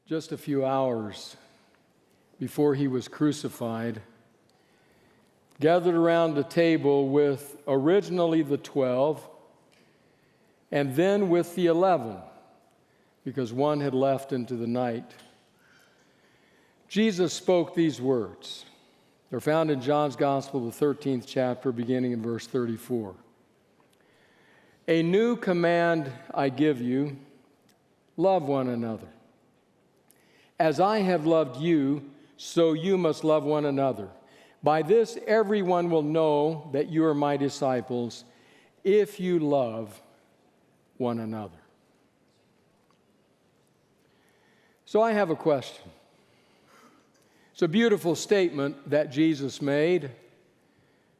just a few hours before he was crucified, gathered around the table with originally the 12 and then with the 11, because one had left into the night. Jesus spoke these words. They're found in John's Gospel, the 13th chapter, beginning in verse 34. A new command I give you, love one another. As I have loved you, so you must love one another. By this everyone will know that you are my disciples, if you love one another. So I have a question. It's a beautiful statement that Jesus made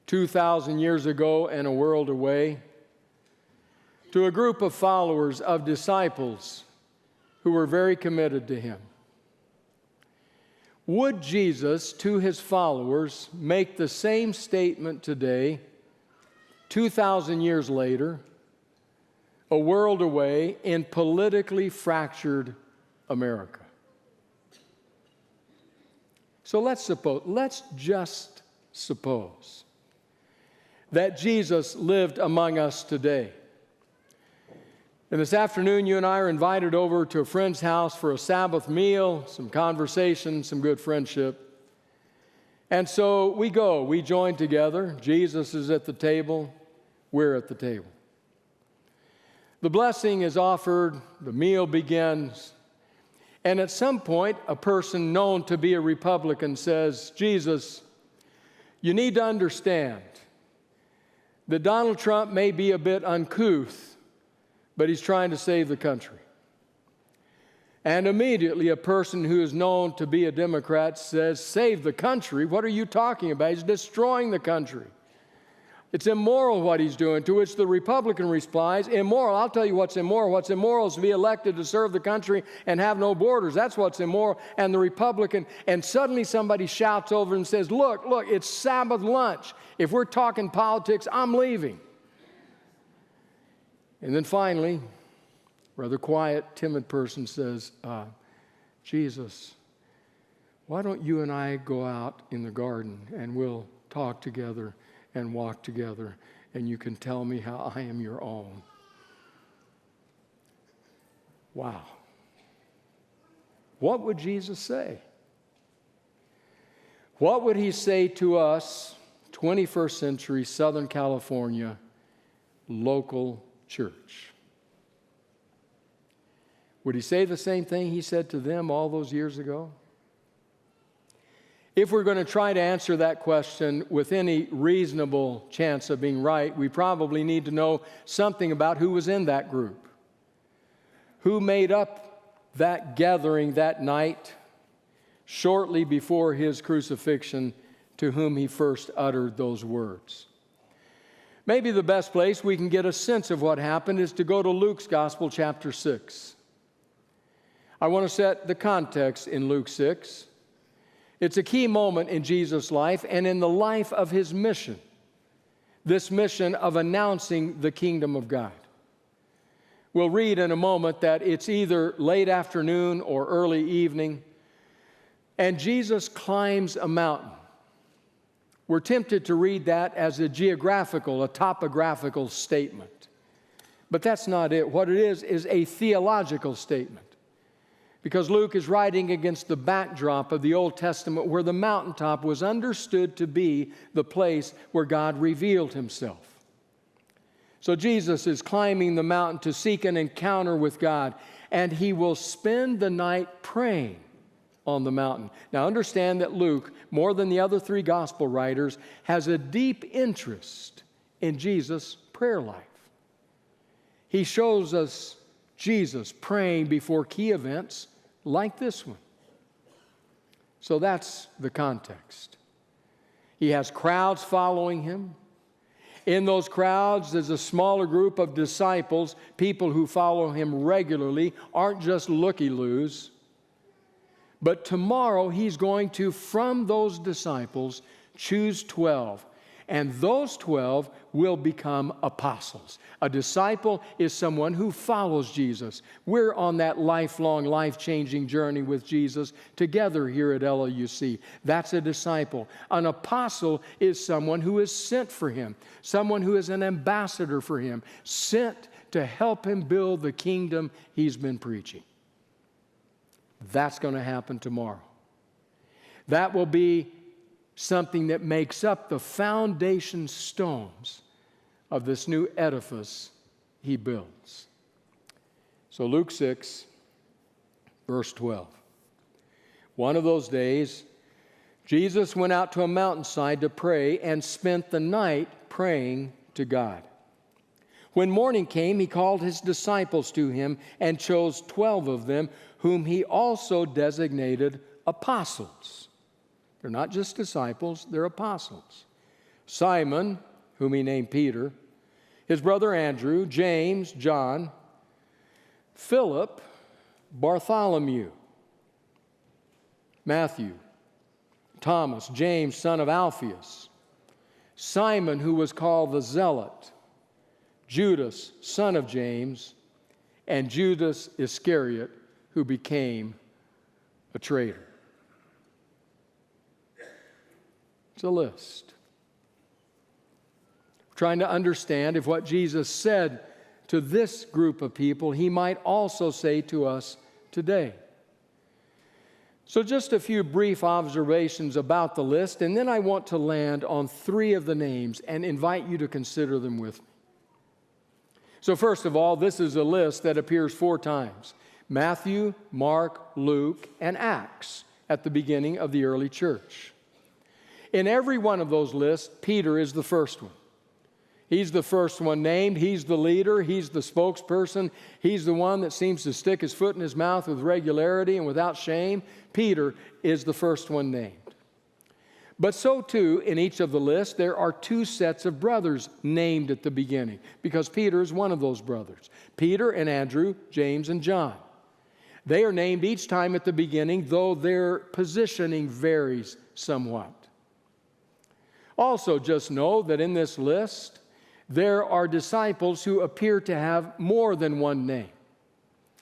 2,000 years ago and a world away to a group of followers, of disciples who were very committed to him. Would Jesus, to his followers, make the same statement today, 2,000 years later, a world away, in politically fractured America? So let's just suppose that Jesus lived among us today. And this afternoon, you and I are invited over to a friend's house for a Sabbath meal, some conversation, some good friendship. And so we go, we join together. Jesus is at the table, we're at the table. The blessing is offered, the meal begins, and at some point, a person known to be a Republican says, Jesus, you need to understand that Donald Trump may be a bit uncouth, but he's trying to save the country. And immediately a person who is known to be a Democrat says, save the country? What are you talking about? He's destroying the country. It's immoral what he's doing, to which the Republican replies, immoral? I'll tell you what's immoral. What's immoral is to be elected to serve the country and have no borders. That's what's immoral. And the Republican, and suddenly somebody shouts over and says, look, it's Sabbath lunch. If we're talking politics, I'm leaving. And then finally, rather quiet, timid person says, Jesus, why don't you and I go out in the garden and we'll talk together and walk together, and you can tell me how I am your own. Wow. What would Jesus say? What would he say to us, 21st century Southern California local church? Would he say the same thing he said to them all those years ago? If we're going to try to answer that question with any reasonable chance of being right, we probably need to know something about who was in that group. Who made up that gathering that night, shortly before his crucifixion, to whom he first uttered those words. Maybe the best place we can get a sense of what happened is to go to Luke's Gospel, chapter 6. I want to set the context in Luke 6. It's a key moment in Jesus' life and in the life of his mission, this mission of announcing the kingdom of God. We'll read in a moment that it's either late afternoon or early evening, and Jesus climbs a mountain. We're tempted to read that as a topographical statement. But that's not it. What it is a theological statement. Because Luke is writing against the backdrop of the Old Testament, where the mountaintop was understood to be the place where God revealed himself. So Jesus is climbing the mountain to seek an encounter with God, and he will spend the night praying on the mountain. Now understand that Luke, more than the other three gospel writers, has a deep interest in Jesus' prayer life. He shows us Jesus praying before key events like this one. So that's the context. He has crowds following him. In those crowds, there's a smaller group of disciples, people who follow him regularly, aren't just looky-loos. But tomorrow, he's going to, from those disciples, choose 12. And those 12 will become apostles. A disciple is someone who follows Jesus. We're on that lifelong, life-changing journey with Jesus together here at LUC. That's a disciple. An apostle is someone who is sent for him, someone who is an ambassador for him, sent to help him build the kingdom he's been preaching. That's going to happen tomorrow. That will be something that makes up the foundation stones of this new edifice he builds. So Luke 6, verse 12. One of those days, Jesus went out to a mountainside to pray and spent the night praying to God. When morning came, he called his disciples to him and chose 12 of them, whom he also designated apostles. They're not just disciples, they're apostles. Simon, whom he named Peter, his brother Andrew, James, John, Philip, Bartholomew, Matthew, Thomas, James, son of Alphaeus, Simon, who was called the Zealot, Judas, son of James, and Judas Iscariot, who became a traitor. It's a list. Trying to understand if what Jesus said to this group of people, he might also say to us today. So just a few brief observations about the list, and then I want to land on 3 of the names and invite you to consider them with me. So first of all, this is a list that appears 4 times. Matthew, Mark, Luke, and Acts at the beginning of the early church. In every one of those lists, Peter is the first one. He's the first one named. He's the leader. He's the spokesperson. He's the one that seems to stick his foot in his mouth with regularity and without shame. Peter is the first one named. But so too, in each of the lists, there are 2 sets of brothers named at the beginning, because Peter is one of those brothers. Peter and Andrew, James and John. They are named each time at the beginning, though their positioning varies somewhat. Also, just know that in this list, there are disciples who appear to have more than one name.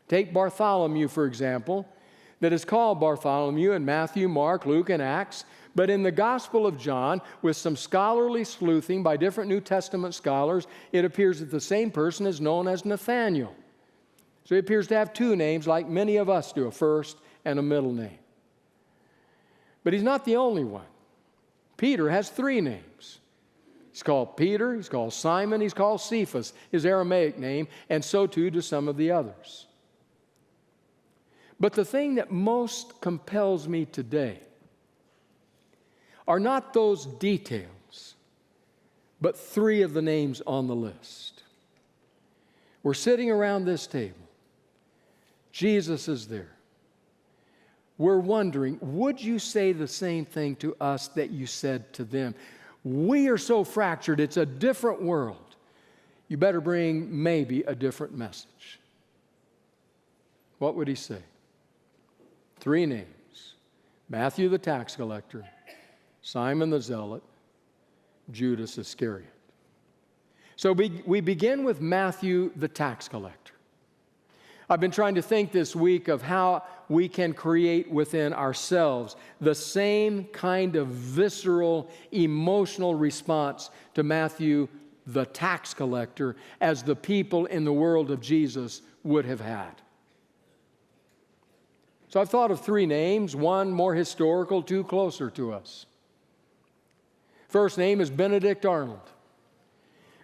Take Bartholomew, for example, that is called Bartholomew in Matthew, Mark, Luke, and Acts, but in the Gospel of John, with some scholarly sleuthing by different New Testament scholars, it appears that the same person is known as Nathaniel. So he appears to have 2 names, like many of us do, a first and a middle name. But he's not the only one. Peter has 3 names. He's called Peter, he's called Simon, he's called Cephas, his Aramaic name, and so too do some of the others. But the thing that most compels me today are not those details, but 3 of the names on the list. We're sitting around this table. Jesus is there. We're wondering, would you say the same thing to us that you said to them? We are so fractured, it's a different world. You better bring maybe a different message. What would he say? 3 names. Matthew the tax collector, Simon the Zealot, Judas Iscariot. So we begin with Matthew the tax collector. I've been trying to think this week of how we can create within ourselves the same kind of visceral, emotional response to Matthew the tax collector as the people in the world of Jesus would have had. So I've thought of 3 names, 1 more historical, 2 closer to us. First name is Benedict Arnold.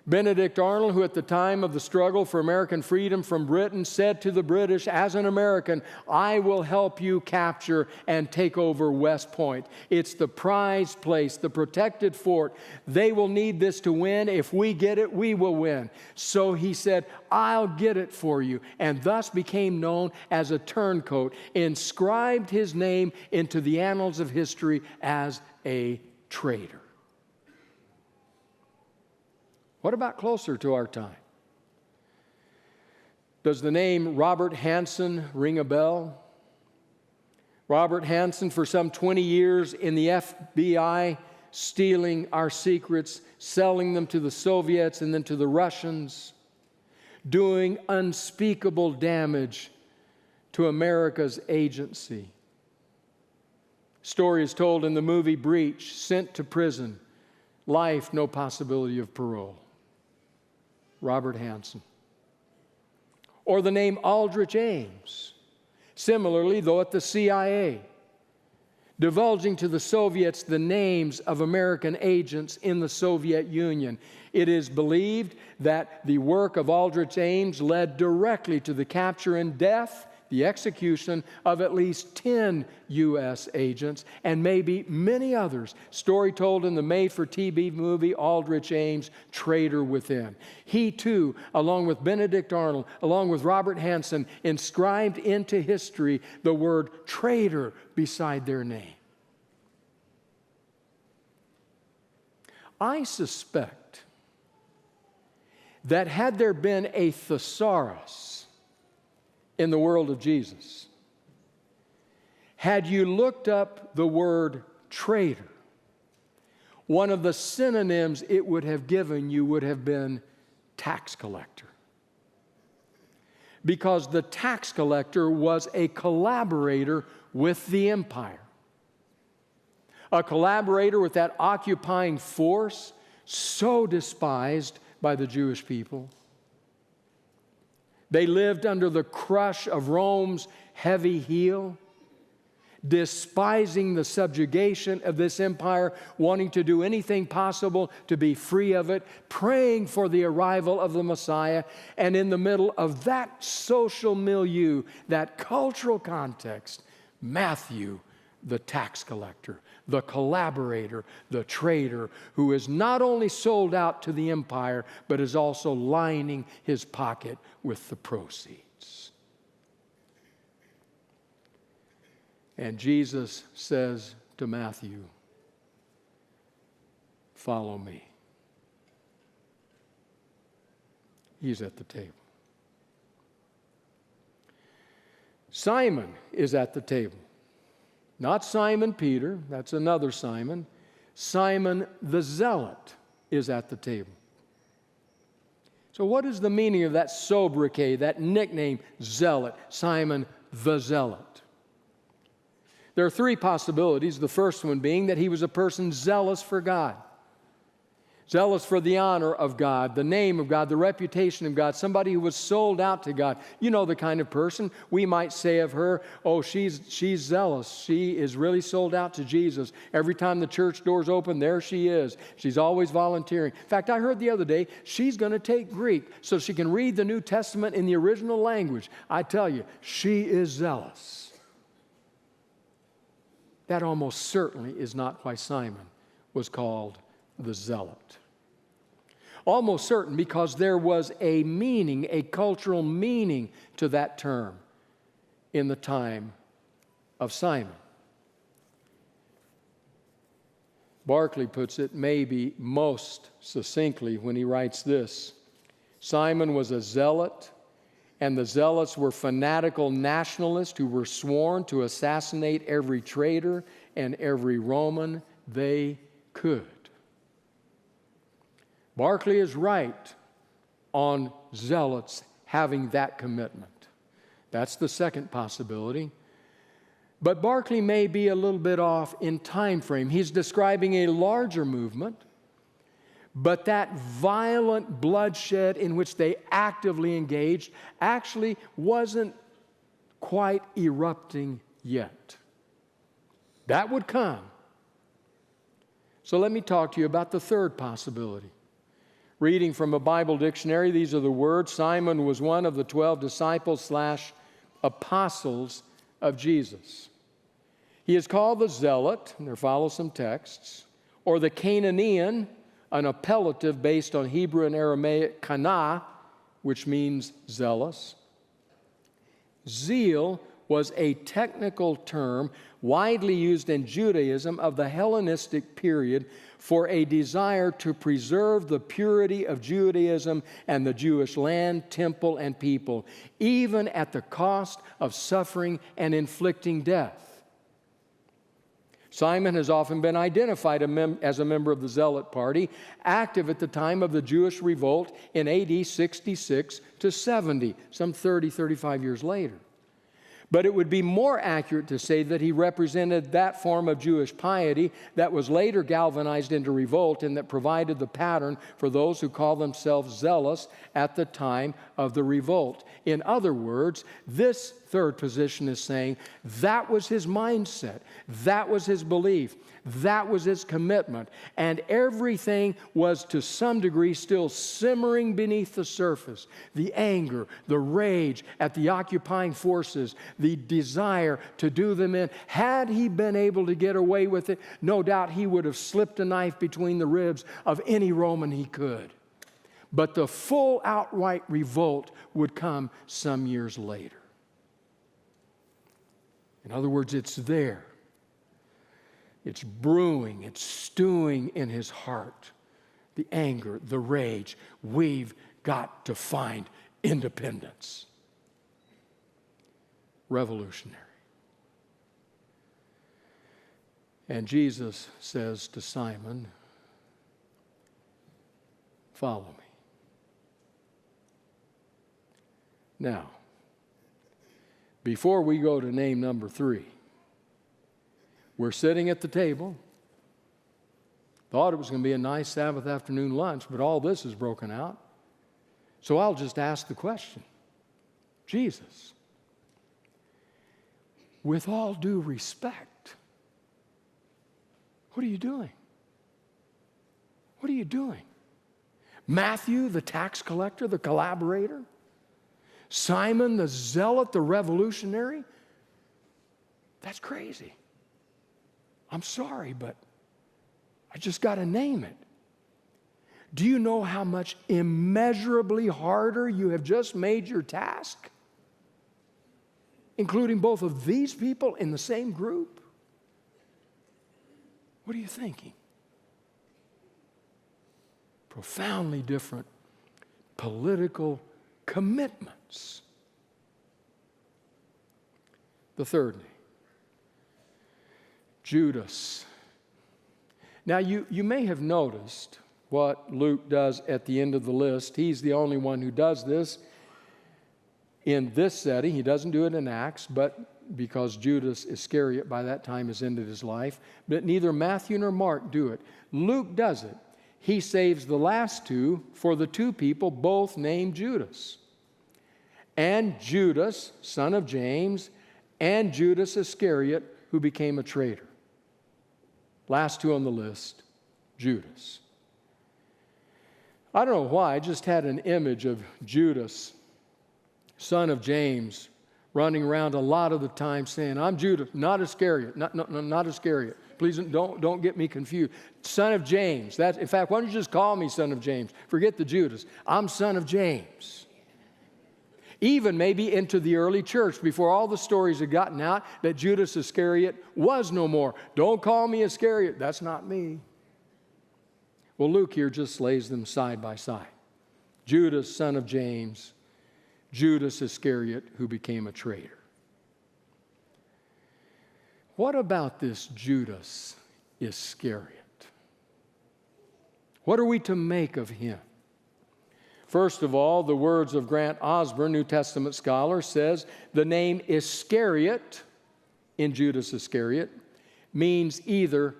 Benedict Arnold, who at the time of the struggle for American freedom from Britain said to the British, as an American, I will help you capture and take over West Point. It's the prized place, the protected fort. They will need this to win. If we get it, we will win. So he said, I'll get it for you, and thus became known as a turncoat, inscribed his name into the annals of history as a traitor. What about closer to our time? Does the name Robert Hansen ring a bell? Robert Hansen, for some 20 years in the FBI, stealing our secrets, selling them to the Soviets and then to the Russians, doing unspeakable damage to America's agency. Story is told in the movie Breach, sent to prison, life, no possibility of parole. Robert Hansen. Or the name Aldrich Ames. Similarly, though, at the CIA, divulging to the Soviets the names of American agents in the Soviet Union. It is believed that the work of Aldrich Ames led directly to the capture and death, the execution of at least 10 U.S. agents and maybe many others. Story told in the made-for-TV movie Aldrich Ames, Traitor Within. He too, along with Benedict Arnold, along with Robert Hansen, inscribed into history the word traitor beside their name. I suspect that had there been a thesaurus in the world of Jesus, had you looked up the word traitor, one of the synonyms it would have given you would have been tax collector. Because the tax collector was a collaborator with the empire. A collaborator with that occupying force so despised by the Jewish people. They lived under the crush of Rome's heavy heel, despising the subjugation of this empire, wanting to do anything possible to be free of it, praying for the arrival of the Messiah. And in the middle of that social milieu, that cultural context, Matthew, the tax collector, the collaborator, the traitor, who is not only sold out to the empire, but is also lining his pocket with the proceeds. And Jesus says to Matthew, "Follow me." He's at the table. Simon is at the table. Not Simon Peter, that's another Simon. Simon the Zealot is at the table. So what is the meaning of that sobriquet, that nickname, Zealot, Simon the Zealot? There are three possibilities, the first one being that he was a person zealous for God. Zealous for the honor of God, the name of God, the reputation of God, somebody who was sold out to God. You know the kind of person we might say of her, oh, she's zealous. She is really sold out to Jesus. Every time the church doors open, there she is. She's always volunteering. In fact, I heard the other day, she's going to take Greek so she can read the New Testament in the original language. I tell you, she is zealous. That almost certainly is not why Simon was called the Zealot. Almost certain, because there was a meaning, a cultural meaning to that term in the time of Simon. Barclay puts it maybe most succinctly when he writes this: Simon was a zealot, and the zealots were fanatical nationalists who were sworn to assassinate every traitor and every Roman they could. Barclay is right on zealots having that commitment. That's the second possibility. But Barclay may be a little bit off in time frame. He's describing a larger movement, but that violent bloodshed in which they actively engaged actually wasn't quite erupting yet. That would come. So let me talk to you about the third possibility. Reading from a Bible dictionary, these are the words. Simon was one of the 12 disciples / apostles of Jesus. He is called the Zealot, and there follow some texts, or the Cananean, an appellative based on Hebrew and Aramaic kana, which means zealous. Zeal was a technical term widely used in Judaism of the Hellenistic period for a desire to preserve the purity of Judaism and the Jewish land, temple, and people, even at the cost of suffering and inflicting death. Simon has often been identified as a member of the Zealot party, active at the time of the Jewish revolt in AD 66 to 70, some 35 years later. But it would be more accurate to say that he represented that form of Jewish piety that was later galvanized into revolt and that provided the pattern for those who call themselves zealous at the time of the revolt. In other words, this third position is saying that was his mindset, that was his belief, that was his commitment, and everything was to some degree still simmering beneath the surface. The anger, the rage at the occupying forces, the desire to do them in. Had he been able to get away with it, no doubt he would have slipped a knife between the ribs of any Roman he could. But the full outright revolt would come some years later. In other words, it's there. It's brewing, it's stewing in his heart. The anger, the rage. We've got to find independence. Revolutionary. And Jesus says to Simon, follow me. Now, before we go to name number 3, we're sitting at the table. Thought it was going to be a nice Sabbath afternoon lunch, but all this is broken out. So I'll just ask the question. Jesus, with all due respect, what are you doing? What are you doing? Matthew, the tax collector, the collaborator? Simon, the zealot, the revolutionary? That's crazy. I'm sorry, but I just got to name it. Do you know how much immeasurably harder you have just made your task? Including both of these people in the same group? What are you thinking? Profoundly different political commitments. The third name, Judas. Now, you may have noticed what Luke does at the end of the list. He's the only one who does this in this setting. He doesn't do it in Acts, but because Judas Iscariot by that time has ended his life. But neither Matthew nor Mark do it. Luke does it. He saves the last two for the two people both named Judas. And Judas, son of James, and Judas Iscariot, who became a traitor. Last two on the list, Judas. I don't know why, I just had an image of Judas, son of James, running around a lot of the time saying, I'm Judas, not Iscariot, not Iscariot. Please don't get me confused. Son of James. In fact, why don't you just call me son of James? Forget the Judas. I'm son of James. Even maybe into the early church, before all the stories had gotten out that Judas Iscariot was no more. Don't call me Iscariot. That's not me. Well, Luke here just lays them side by side. Judas, son of James, Judas Iscariot, who became a traitor. What about this Judas Iscariot? What are we to make of him? First of all, the words of Grant Osborne, New Testament scholar, says the name Iscariot in Judas Iscariot means either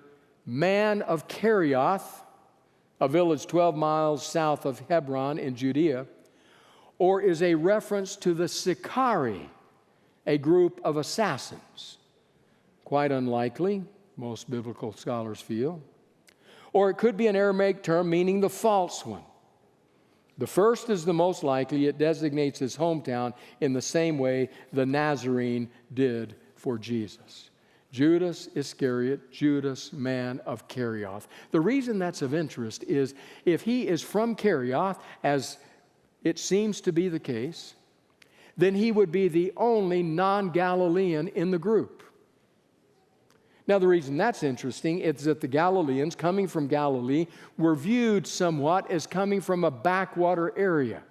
man of Kerioth, a village 12 miles south of Hebron in Judea, or is a reference to the Sicari, a group of assassins. Quite unlikely, most biblical scholars feel. Or it could be an Aramaic term meaning the false one. The first is the most likely. It designates his hometown in the same way the Nazarene did for Jesus. Judas Iscariot, Judas, man of Kerioth. The reason that's of interest is if he is from Kerioth, as it seems to be the case, then he would be the only non-Galilean in the group. Now, the reason that's interesting is that the Galileans coming from Galilee were viewed somewhat as coming from a backwater area.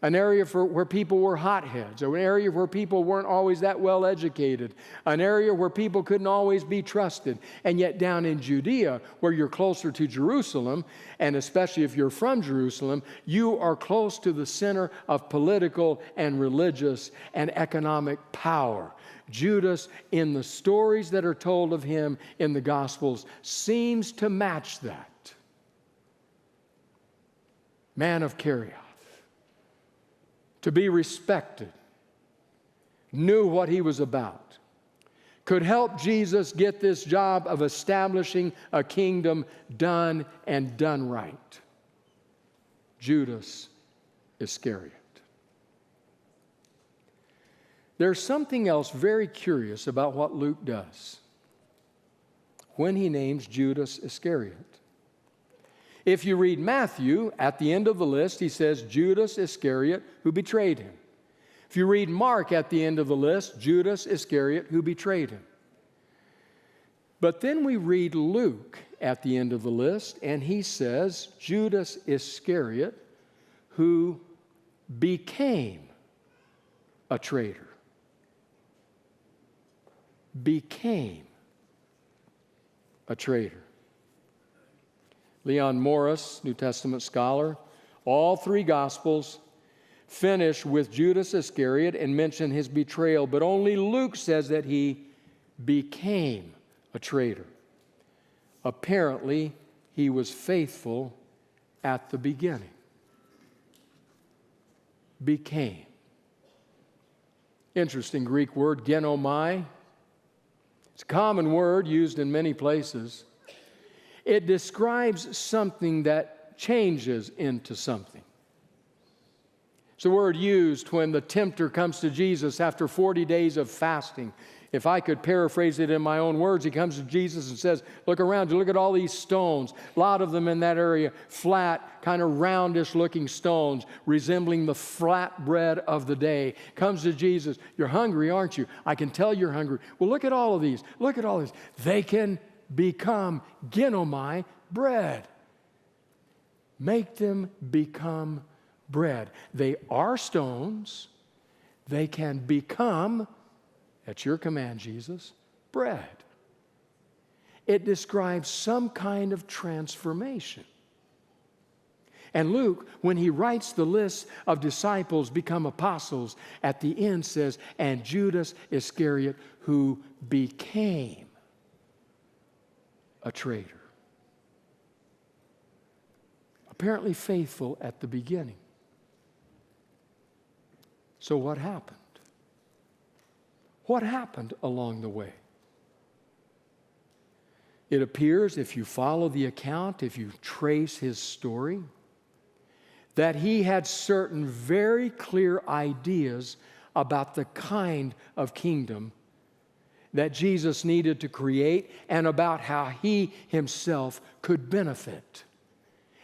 an area where people were hotheads, an area where people weren't always that well educated, an area where people couldn't always be trusted. And yet down in Judea, where you're closer to Jerusalem, and especially if you're from Jerusalem, you are close to the center of political and religious and economic power. Judas, in the stories that are told of him in the Gospels, seems to match that. Man of Kerioth, to be respected, knew what he was about, could help Jesus get this job of establishing a kingdom done and done right. Judas Iscariot. There's something else very curious about what Luke does when he names Judas Iscariot. If you read Matthew, at the end of the list, he says Judas Iscariot, who betrayed him. If you read Mark, at the end of the list, Judas Iscariot, who betrayed him. But then we read Luke at the end of the list, and he says Judas Iscariot, who became a traitor. Became a traitor. Leon Morris, New Testament scholar, all three Gospels finish with Judas Iscariot and mention his betrayal, but only Luke says that he became a traitor. Apparently, he was faithful at the beginning. Became. Interesting Greek word, genomai. It's a common word used in many places. It describes something that changes into something. It's a word used when the tempter comes to Jesus after 40 days of fasting. If I could paraphrase it in my own words, he comes to Jesus and says, look around you, look at all these stones. A lot of them in that area, flat, kind of roundish looking stones, resembling the flat bread of the day. Comes to Jesus, you're hungry, aren't you? I can tell you're hungry. Well, look at all of these. Look at all these. They can become genomai, bread. Make them become bread. They are stones. They can become, at your command, Jesus, bread. It describes some kind of transformation. And Luke, when he writes the list of disciples become apostles, at the end says, and Judas Iscariot, who became a traitor. Apparently faithful at the beginning. So what happened? What happened along the way? It appears, if you follow the account, if you trace his story, that he had certain very clear ideas about the kind of kingdom that Jesus needed to create and about how he himself could benefit,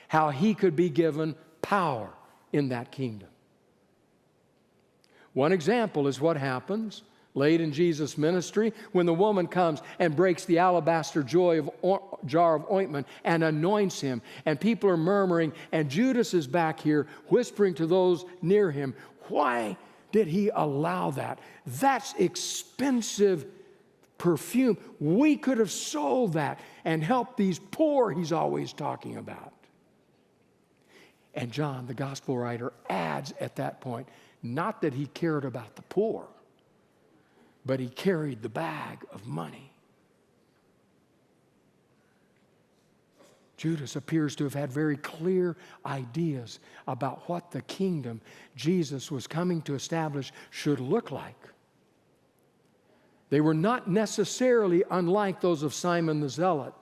how he could be given power in that kingdom. One example is what happens late in Jesus' ministry when the woman comes and breaks the alabaster jar of ointment and anoints him, and people are murmuring, and Judas is back here whispering to those near him, why did he allow that? That's expensive perfume. We could have sold that and helped these poor he's always talking about. And John, the gospel writer, adds at that point, not that he cared about the poor, but he carried the bag of money. Judas appears to have had very clear ideas about what the kingdom Jesus was coming to establish should look like. They were not necessarily unlike those of Simon the Zealot,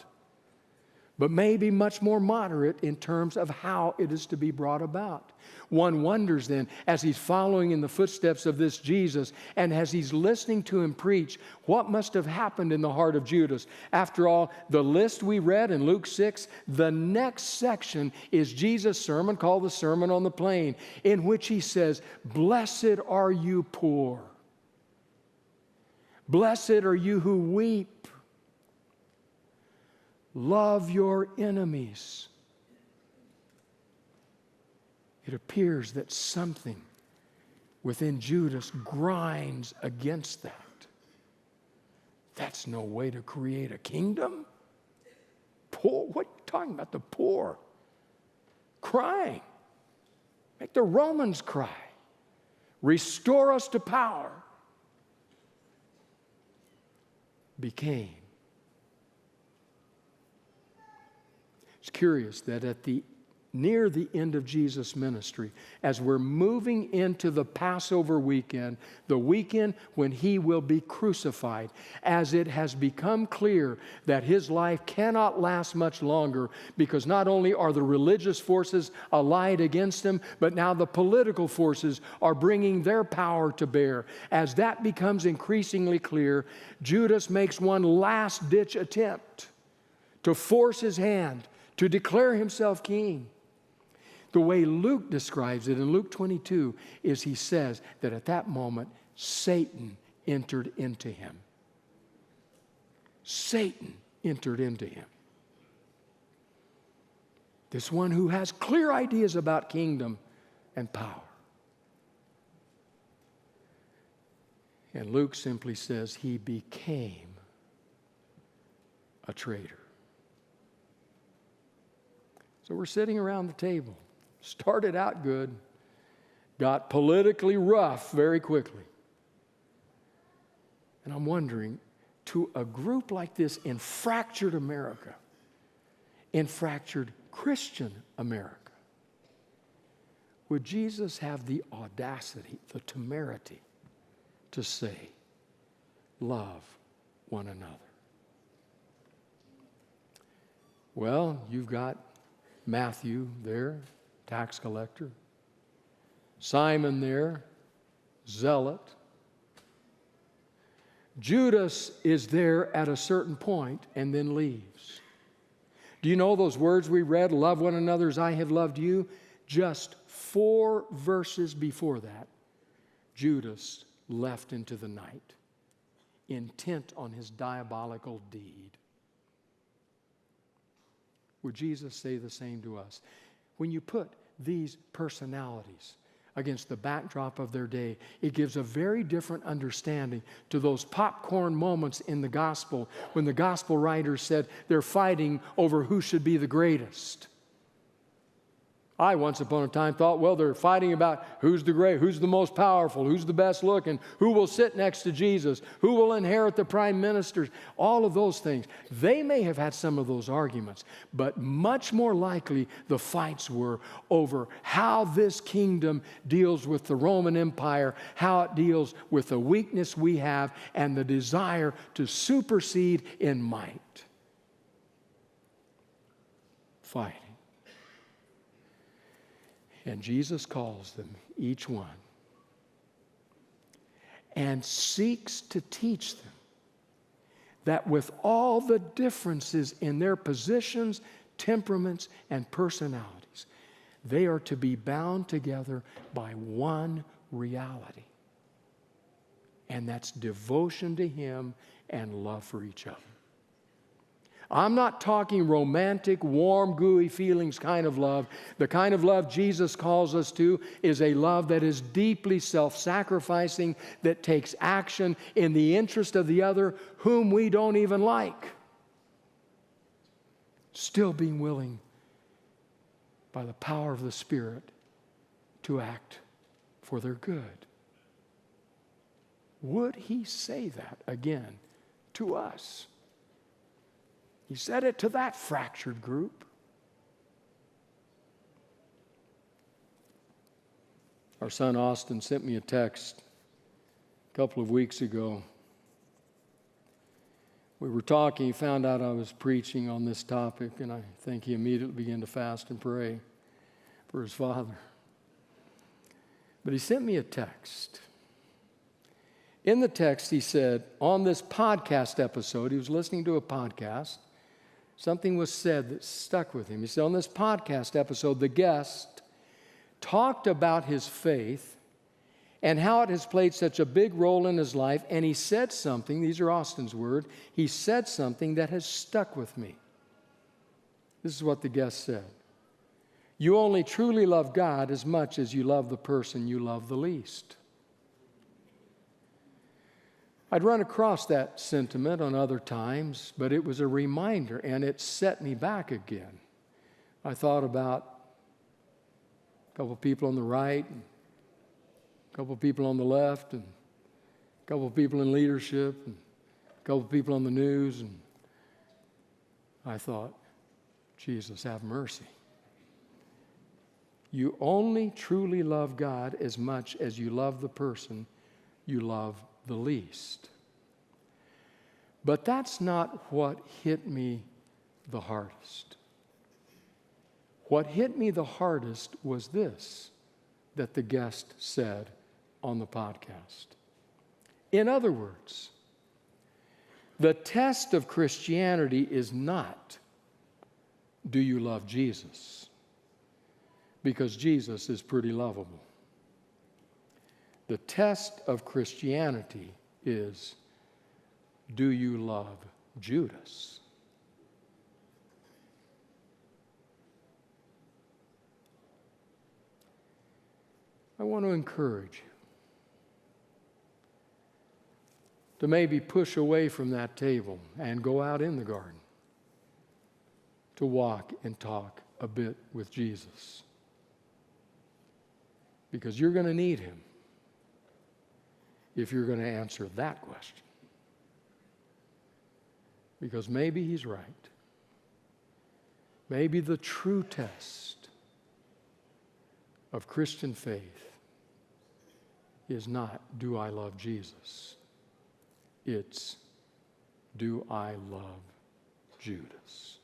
but maybe much more moderate in terms of how it is to be brought about. One wonders then, as he's following in the footsteps of this Jesus, and as he's listening to him preach, what must have happened in the heart of Judas? After all, the list we read in Luke 6, the next section is Jesus' sermon called the Sermon on the Plain, in which he says, "Blessed are you poor. Blessed are you who weep. Love your enemies. it appears that something within Judas grinds against that. That's no way to create a kingdom. Poor, what are you talking about? The poor crying. Make the Romans cry. Restore us to power. Became. It's curious that near the end of Jesus' ministry, as we're moving into the Passover weekend, the weekend when he will be crucified, as it has become clear that his life cannot last much longer, because not only are the religious forces allied against him, but now the political forces are bringing their power to bear. As that becomes increasingly clear, Judas makes one last-ditch attempt to force his hand, to declare himself king. The way Luke describes it in Luke 22 is he says that at that moment, Satan entered into him. Satan entered into him. This one who has clear ideas about kingdom and power. And Luke simply says he became a traitor. So we're sitting around the table. Started out good, got politically rough very quickly. And I'm wondering, to a group like this in fractured America, in fractured Christian America, would Jesus have the audacity, the temerity to say, love one another? Well, you've got Matthew there, tax collector. Simon there, zealot. Judas is there at a certain point and then leaves. Do you know those words we read, love one another as I have loved you? Just 4 verses before that, Judas left into the night, intent on his diabolical deed. Would Jesus say the same to us? When you put these personalities against the backdrop of their day, it gives a very different understanding to those popcorn moments in the gospel when the gospel writers said they're fighting over who should be the greatest. I once upon a time thought, well, they're fighting about who's the great, who's the most powerful, who's the best looking, who will sit next to Jesus, who will inherit the prime minister, all of those things. They may have had some of those arguments, but much more likely the fights were over how this kingdom deals with the Roman Empire, how it deals with the weakness we have and the desire to supersede in might. Fighting. And Jesus calls them, each one, and seeks to teach them that with all the differences in their positions, temperaments, and personalities, they are to be bound together by one reality. And that's devotion to Him and love for each other. I'm not talking romantic, warm, gooey feelings kind of love. The kind of love Jesus calls us to is a love that is deeply self-sacrificing, that takes action in the interest of the other whom we don't even like. Still being willing, by the power of the Spirit, to act for their good. Would He say that again to us? He said it to that fractured group. Our son Austin sent me a text a couple of weeks ago. We were talking, he found out I was preaching on this topic, and I think he immediately began to fast and pray for his father. But he sent me a text. In the text, he said, on this podcast episode, he was listening to a podcast, something was said that stuck with him. He said, on this podcast episode, the guest talked about his faith and how it has played such a big role in his life, and he said something, these are Austin's words, he said something that has stuck with me. This is what the guest said. You only truly love God as much as you love the person you love the least. I'd run across that sentiment on other times, but it was a reminder, and it set me back again. I thought about a couple people on the right, and a couple people on the left, and a couple people in leadership, and a couple people on the news, and I thought, Jesus, have mercy. You only truly love God as much as you love the person you love the least. But that's not what hit me the hardest. What hit me the hardest was this, that the guest said on the podcast. In other words, the test of Christianity is not, do you love Jesus? Because Jesus is pretty lovable. The test of Christianity is, do you love Judas? I want to encourage you to maybe push away from that table and go out in the garden to walk and talk a bit with Jesus. Because you're going to need him if you're going to answer that question. Because maybe he's right. Maybe the true test of Christian faith is not, do I love Jesus? It's, do I love Judas?